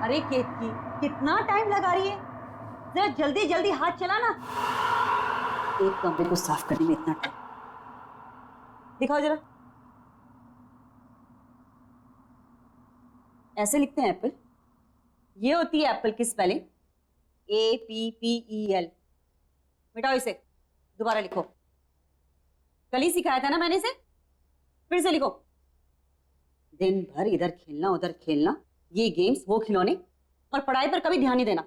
अरे केतकी, कितना टाइम लगा रही है? जरा जल्दी जल्दी हाथ चला ना। एक कमरे को साफ करने में इतना टाइम। दिखाओ जरा। ऐसे लिखते हैं एप्पल? ये होती है एप्पल की स्पेलिंग, APPEL। मिटाओ इसे, दोबारा लिखो। कल ही सिखाया था ना मैंने इसे, फिर से लिखो। दिन भर इधर खेलना उधर खेलना, ये गेम्स वो खिलौने, और पढ़ाई पर कभी ध्यान नहीं देना।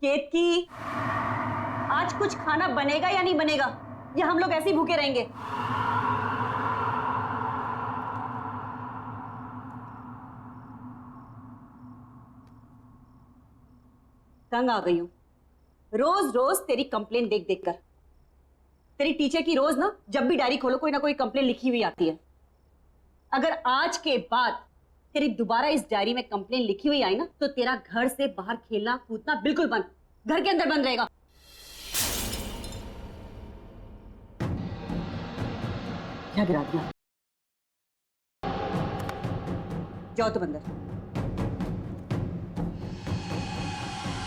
केतकी, आज कुछ खाना बनेगा या नहीं बनेगा, या हम लोग ऐसे ही भूखे रहेंगे? तंग आ गई हूं रोज रोज तेरी कंप्लेन देख देख कर। तेरी टीचर की रोज ना, जब भी डायरी खोलो कोई ना कोई कंप्लेन लिखी हुई आती है। अगर आज के बाद तेरी दोबारा इस डायरी में कंप्लेन लिखी हुई आई ना, तो तेरा घर से बाहर खेलना कूदना बिल्कुल बंद, घर के अंदर बंद रहेगा। क्या गिरा दिया? जाओ तुम अंदर।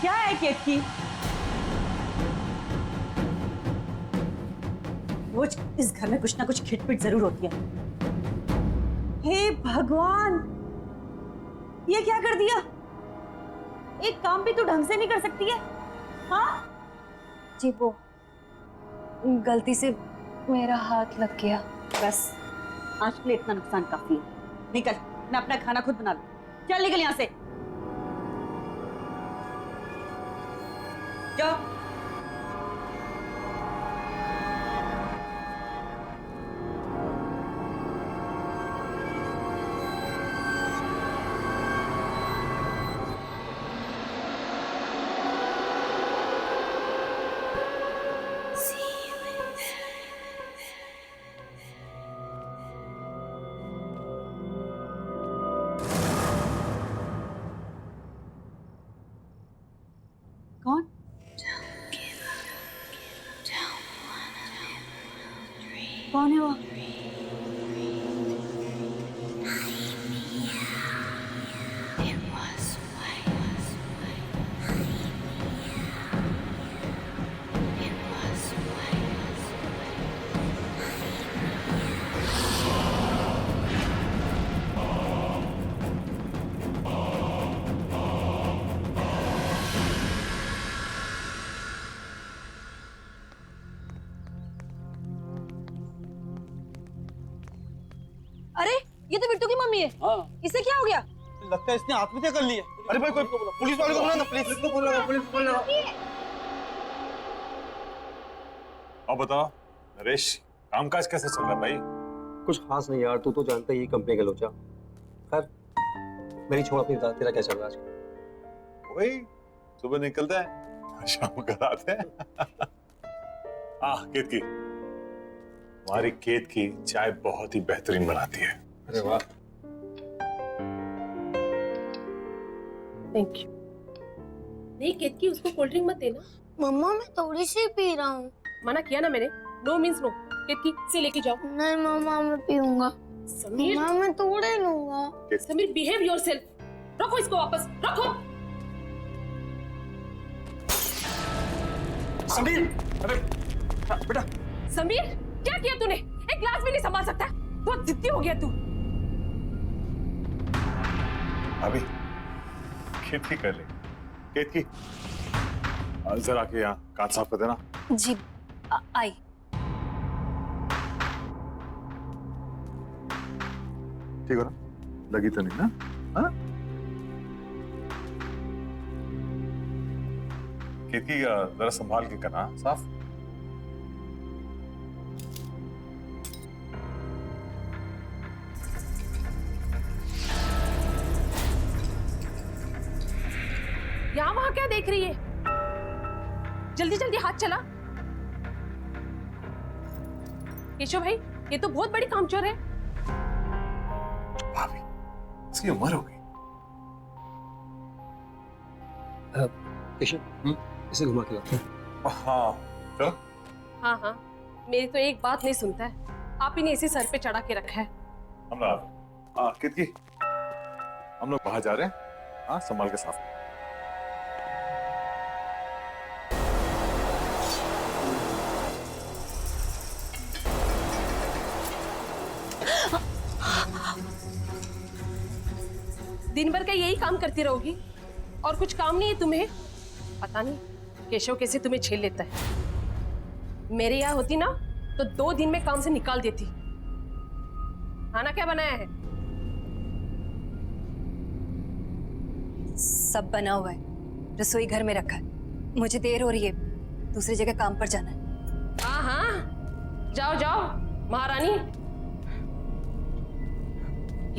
क्या है केतकी? रोज इस घर में कुछ ना कुछ खिटपिट जरूर होती है। हे भगवान, ये क्या कर दिया? एक काम भी तो ढंग से नहीं कर सकती है? हाँ जी वो गलती से मेरा हाथ लग गया। बस, आज के लिए इतना नुकसान काफी है। निकल, मैं अपना खाना खुद बना लूं। चल निकल यहां से, जाओ। कौन? कौन है वो? अरे ये तो बिट्टू की मम्मी है। हाँ। इसे क्या हो गया? लगता है इसने आत्महत्या कर ली है। अरे भाई, कोई पुलिस वाले को बुला ना, पुलिस को बुला, पुलिस को बुला। अब बताओ नरेश, कामकाज कैसे चल रहा है भाई? कुछ खास नहीं यार, तू तो जानता ही कंपनी का लोचा। खैर मेरी छोड़, अपनी बता, तेरा क्या चल रहा है आजकल? वही सुबह निकलते हैं, शाम को आते हैं। केत की, हमारी केत की चाय बहुत ही बेहतरीन बनाती है। अरे वाह। Thank you. नहीं केतकी, उसको कोल्ड ड्रिंक मत देना। मम्मा मैं थोड़ी सी पी रहा हूँ। मना किया ना मैंने, नो मीन्स नो। केतकी से लेके जाओ। नहीं मम्मा मैं पीऊंगा। समीर, मम्मा मैं थोड़े लूंगा। Sameer behave yourself. रखो इसको वापस, रखो। समीर, अरे बेटा। समीर क्या किया तूने? एक ग्लास भी नहीं संभाल सकता? बहुत जिद्दी हो गया तू। अभी केत की कर ले। केत की, जरा के यहाँ कांच साफ कर देना। जी आई। ठीक हो ना? लगी तो नहीं ना? हाँ? केत की, जरा संभाल के करना साफ। यहाँ वहां क्या देख रही है? जल्दी जल्दी हाथ चला। केशव भाई, ये तो बहुत बड़ी कामचोर है। भाभी, इसकी उम्र हो गई। केशव, इसे घुमा के लाते हैं। हाँ चलो। हाँ हाँ, मेरी तो एक बात नहीं सुनता है। आप ही ने इसे सर पे चढ़ा के रखा है। हम लोग कितकी हम लोग बाहर जा रहे हैं। हाँ, संभाल के साफ। दिन भर का यही काम करती रहोगी और कुछ काम नहीं है तुम्हें? पता नहीं केशव कैसे तुम्हें झेल लेता है। मेरे यहाँ होती ना तो 2 दिन में काम से निकाल देती। खाना क्या बनाया है? सब बना हुआ है, रसोई घर में रखा है। मुझे देर हो रही है, दूसरी जगह काम पर जाना है। हाँ हाँ, जाओ जाओ महारानी।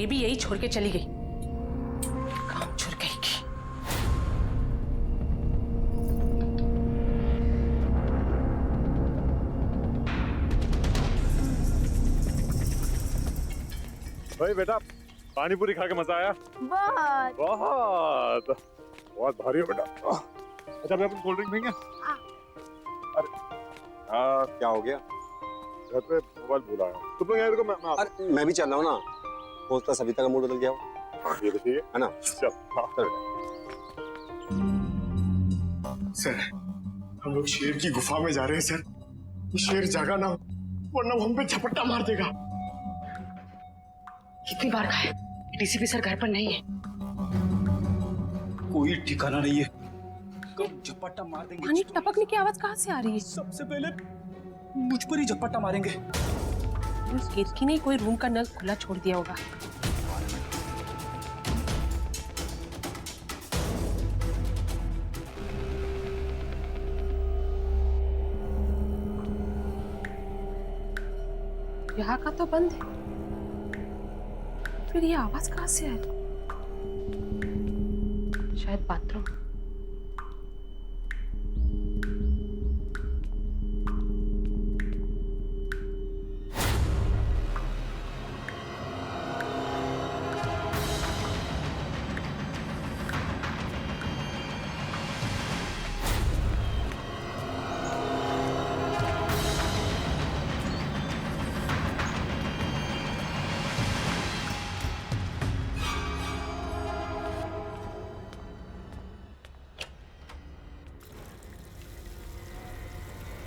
ये भी यही छोड़ के चली गई, काम छोड़ गई की। भाई बेटा, पानी पूरी खा के मजा आया? बहुत। बहुत बहुत भारी है बेटा। अच्छा, मैं अपनी कोल्ड ड्रिंक पीएंगे? अरे क्या हो गया? घर पे मोबाइल भूल आया। तुम लोग यहाँ रुको, मैं अरे मैं भी चल रहा हूँ ना। होता सविता का मूड बदल गया हो। हाँ, ये तो ठीक है ना? चल। हाँ चल सर, हम लोग शेर की गुफा में जा रहे हैं सर। ये शेर जागा ना हो, वरना वो हम पे झपट्टा मार देगा। कितनी बार कहा है डीसीपी सर घर पर नहीं है। कोई ठिकाना नहीं है, कब झपट्टा मार देंगे। पानी टपकने की आवाज कहाँ से आ रही है? सबसे पहले मुझ पर ही झपट्टा मारेंगे। उस केतकी ने कोई रूम का नल खुला छोड़ दिया होगा। यहाँ का तो बंद है, फिर ये आवाज कहाँ से आ रही? शायद बाथरूम।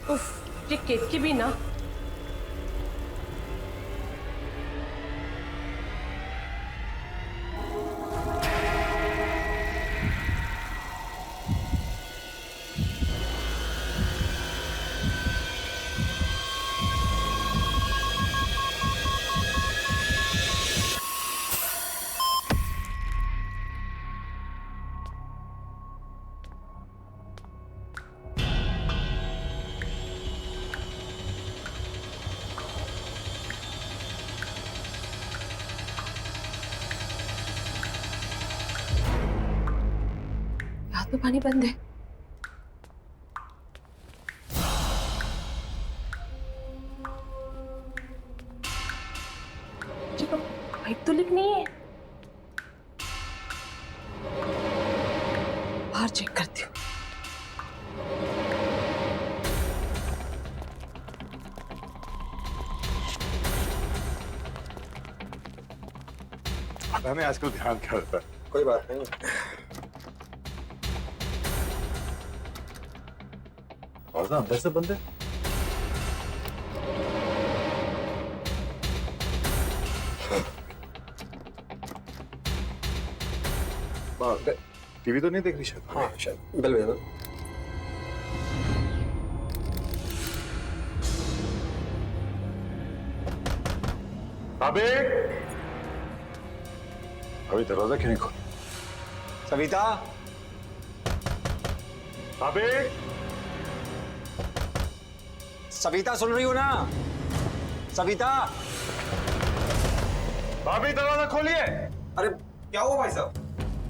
उफ, ये केतकी भी ना। तो पानी बंद है। चलो, पाइप तो लीक नहीं है। बाहर चेक करती हूँ। पता नहीं आजकल ध्यान क्या रहता है। कोई बात नहीं। और ना अंदर से बंद है। टीवी तो नहीं देख रही शायद। हाँ शायद बेल बजा। अबे अभी दरवाजा क्यों नहीं खोल? सविता, अबे सविता सुन रही हो ना? सविता, भाभी दरवाजा खोलिए। अरे क्या हुआ भाई साहब?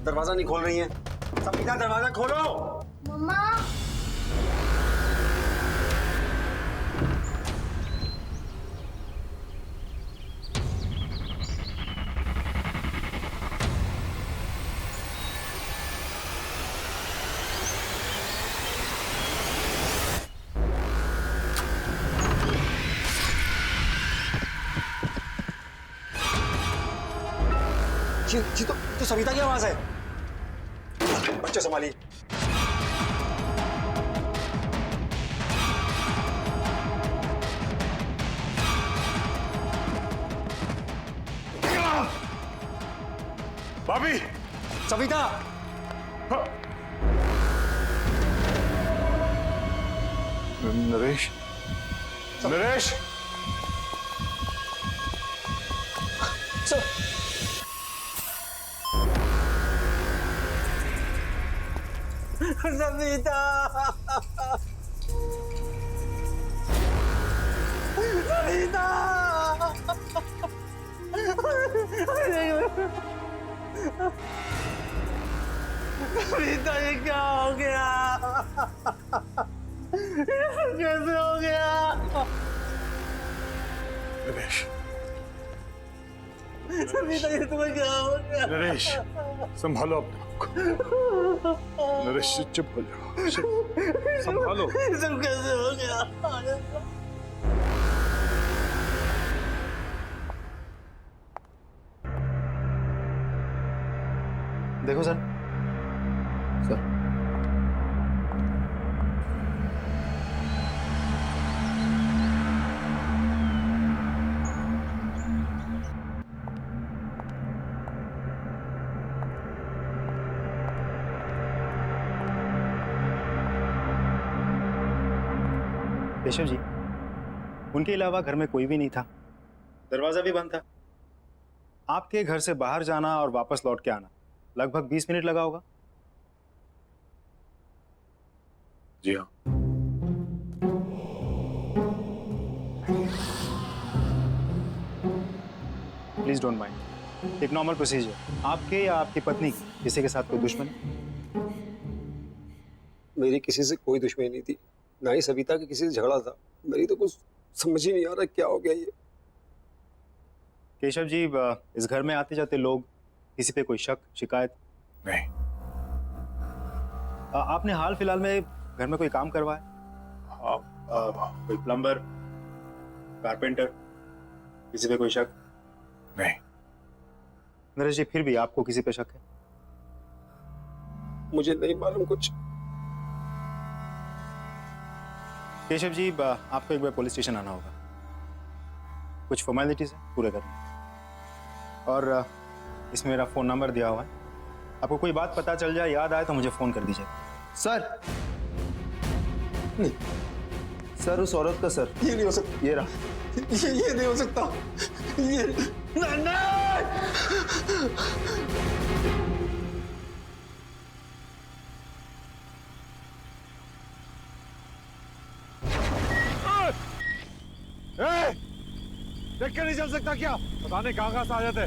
दरवाजा नहीं खोल रही है। सविता दरवाजा खोलो। मम्मा। ये तो सविता की आवाज है। बच्चे संभालिए। भाभी सविता, नरेश, नरेश, सविता, सविता, सविता, ये क्या हो गया? कैसे हो गया? नरेश, सविता, ये तुम्हें क्या हो गया? नरेश, संभालो अपने आप को। नरेश चुप हो जाओ, संभालो। ये सब कैसे हो गया? देखो सर, सर, केशव जी, उनके अलावा घर में कोई भी नहीं था, दरवाजा भी बंद था। आपके घर से बाहर जाना और वापस लौट के आना लगभग 20 मिनट लगा होगा। जी हाँ। प्लीज डोंट माइंड, एक नॉर्मल प्रोसीजर। आपके या आपकी पत्नी की किसी के साथ कोई दुश्मनी? मेरी किसी से कोई दुश्मनी नहीं थी, ना ही सविता के किसी से झगड़ा था। मेरी तो कुछ समझ ही नहीं आ रहा क्या हो गया ये। केशव जी, इस घर में आते जाते लोग, किसी पे कोई शक शिकायत? नहीं। आपने हाल फिलहाल में घर में कोई काम करवाया? कोई प्लम्बर, कारपेंटर, किसी पे कोई शक? नहीं। नरेश जी, फिर भी आपको किसी पे शक है? मुझे नहीं मालूम कुछ। केशव जी, आपको एक बार पुलिस स्टेशन आना होगा, कुछ फॉर्मेलिटीज है पूरे करने, और इसमें मेरा फ़ोन नंबर दिया हुआ है। आपको कोई बात पता चल जाए, याद आए तो मुझे फ़ोन कर दीजिए। सर नहीं, सर उस औरत का, सर ये नहीं हो सकता। ये रहा, ये नहीं हो सकता। ये देख के नहीं चल सकता क्या? पता नहीं कहाँ से आ जाते।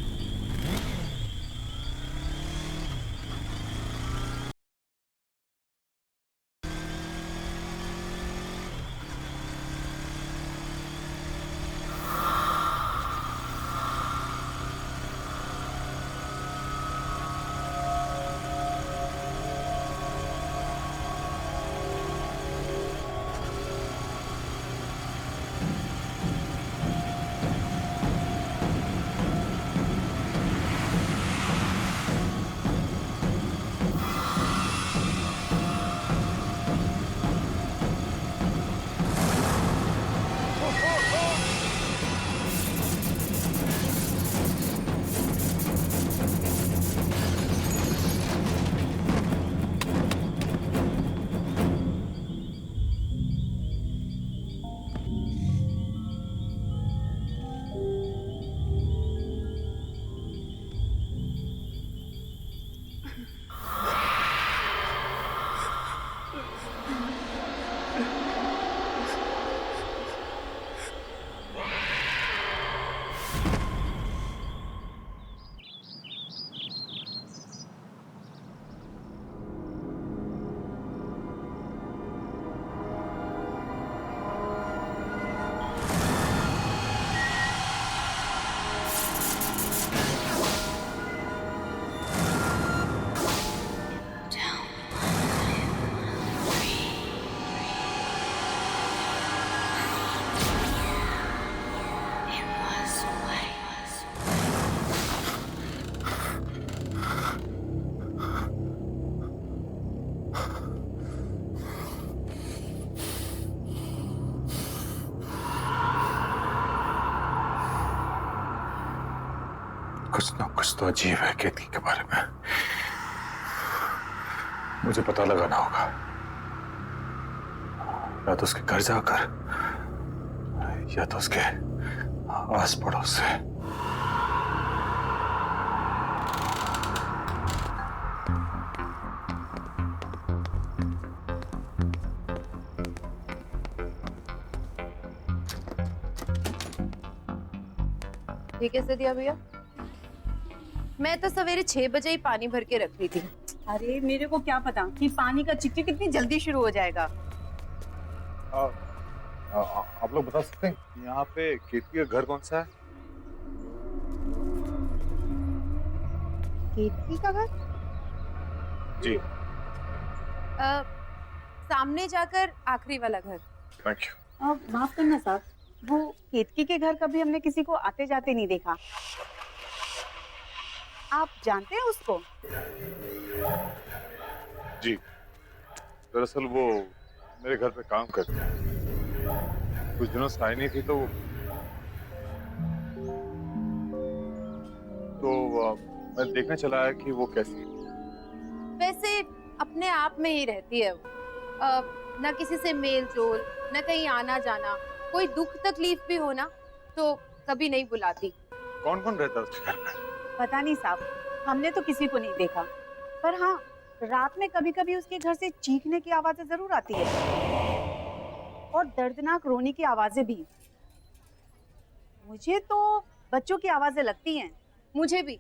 कुछ ना कुछ तो अजीब है केतकी के बारे में। मुझे पता लगाना होगा, या तो उसके घर जाकर या तो उसके आस पड़ोस से। ये कैसे दिया भैया? मैं तो सवेरे 6 बजे ही पानी भर के रख रही थी। अरे मेरे को क्या पता कि पानी का चिकचिक कितनी जल्दी शुरू हो जाएगा। आप लोग बता सकते हैं यहाँ पे केतकी का घर कौन सा है? केतकी का घर? जी। सामने जाकर आखिरी वाला घर। Thank you. माफ करना साहब, वो केतकी के घर कभी हमने किसी को आते जाते नहीं देखा। आप जानते हैं उसको? जी, दरअसल वो मेरे घर पे काम करते हैं। कुछ दिनों से आई नहीं थी तो मैं देखने चला आया कि वो कैसी है। वैसे अपने आप में ही रहती है वो। ना किसी से मेल जोल, ना कहीं आना जाना। कोई दुख तकलीफ भी हो ना तो कभी नहीं बुलाती। कौन कौन रहता है उसके घर पे? पता नहीं साहब, हमने तो किसी को नहीं देखा। पर हाँ, रात में कभी कभी उसके घर से चीखने की आवाजें जरूर आती है और दर्दनाक रोने की आवाजें भी। मुझे तो बच्चों की आवाजें लगती हैं। मुझे भी।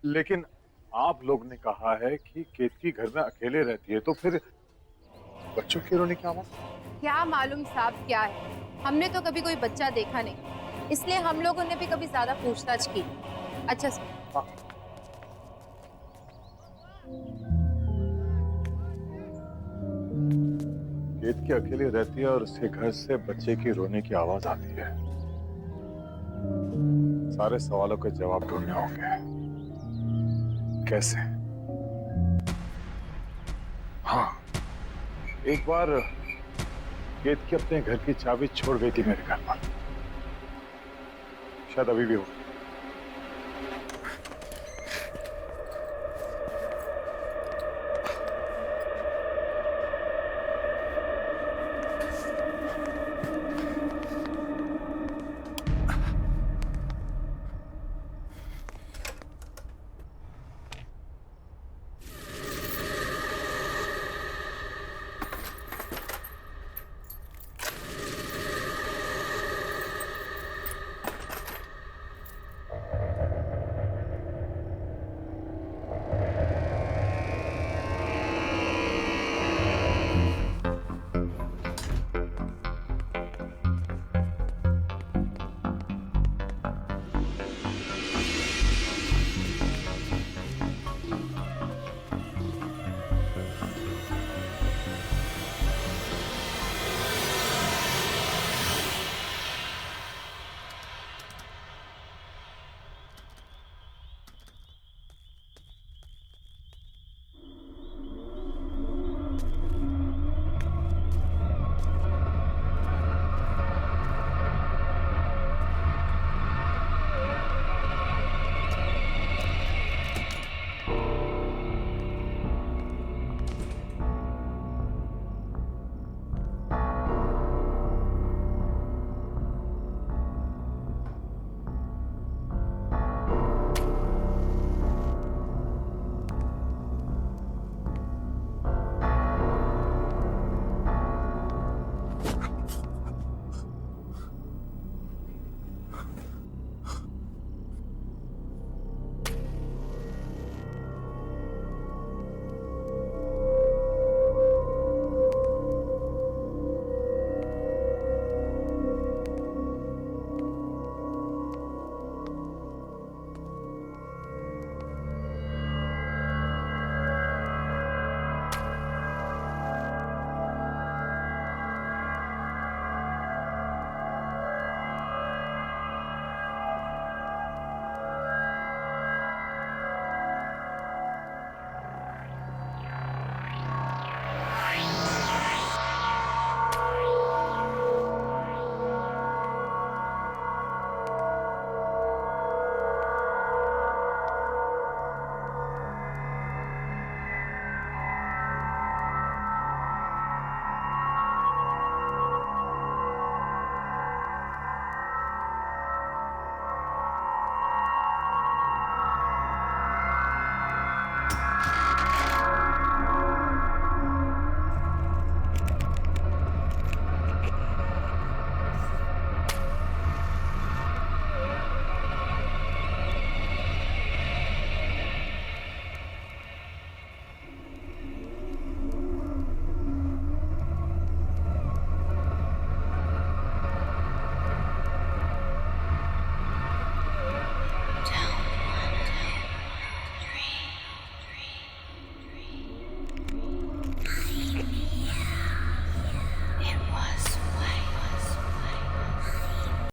लेकिन आप लोग ने कहा है कि केतकी घर में अकेले रहती है, तो फिर बच्चों के रोने की आवाज? क्या मालूम साहब क्या है, हमने तो कभी कोई बच्चा देखा नहीं, इसलिए हम लोगों ने भी कभी ज्यादा पूछताछ की। अच्छा हाँ। केतकी अकेले रहती है और उसके घर से बच्चे की रोने की आवाज आती है। सारे सवालों के जवाब ढूंढने होंगे। कैसे? हाँ, एक बार केतकी अपने घर की चाबी छोड़ गई थी मेरे घर पर। शायद अभी भी हो।